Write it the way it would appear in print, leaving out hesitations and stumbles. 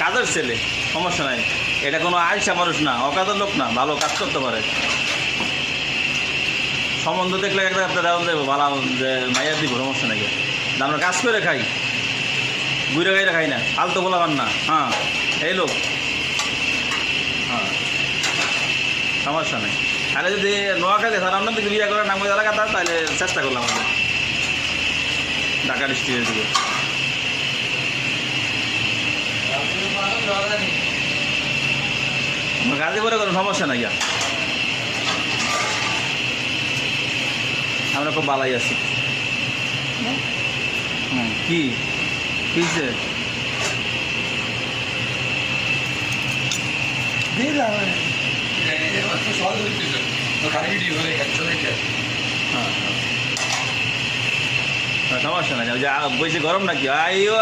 কাজের ছেলে, সমস্যা নাই। এটা কোনো আইসা মানুষ না, অকাজের লোক না, ভালো কাজ করতে পারে। সম্বন্ধ দেখলে একটা দেওয়া দেবো ভালো, যে মাইয়া দিব, সমস্যা নাকি। আমরা কাজ করে খাই, ঘুরে গাইরে খাই না, আলতো বলাবার না। হ্যাঁ, এই লোক। হ্যাঁ, সমস্যা নেই। তাহলে যদি নোয়াখালী স্যার আপনার দিকে বিয়ে করার নাম এলাকা, তাহলে চেষ্টা করলাম আমি ঢাকা ডিস্ট্রিক্টের দিকে। গাজীপুরে কোনো সমস্যা নাই, আমরা খুব ভালোই আছি। কি কিসে সমস্যা নাই, বেশি গরম নাকি? আইও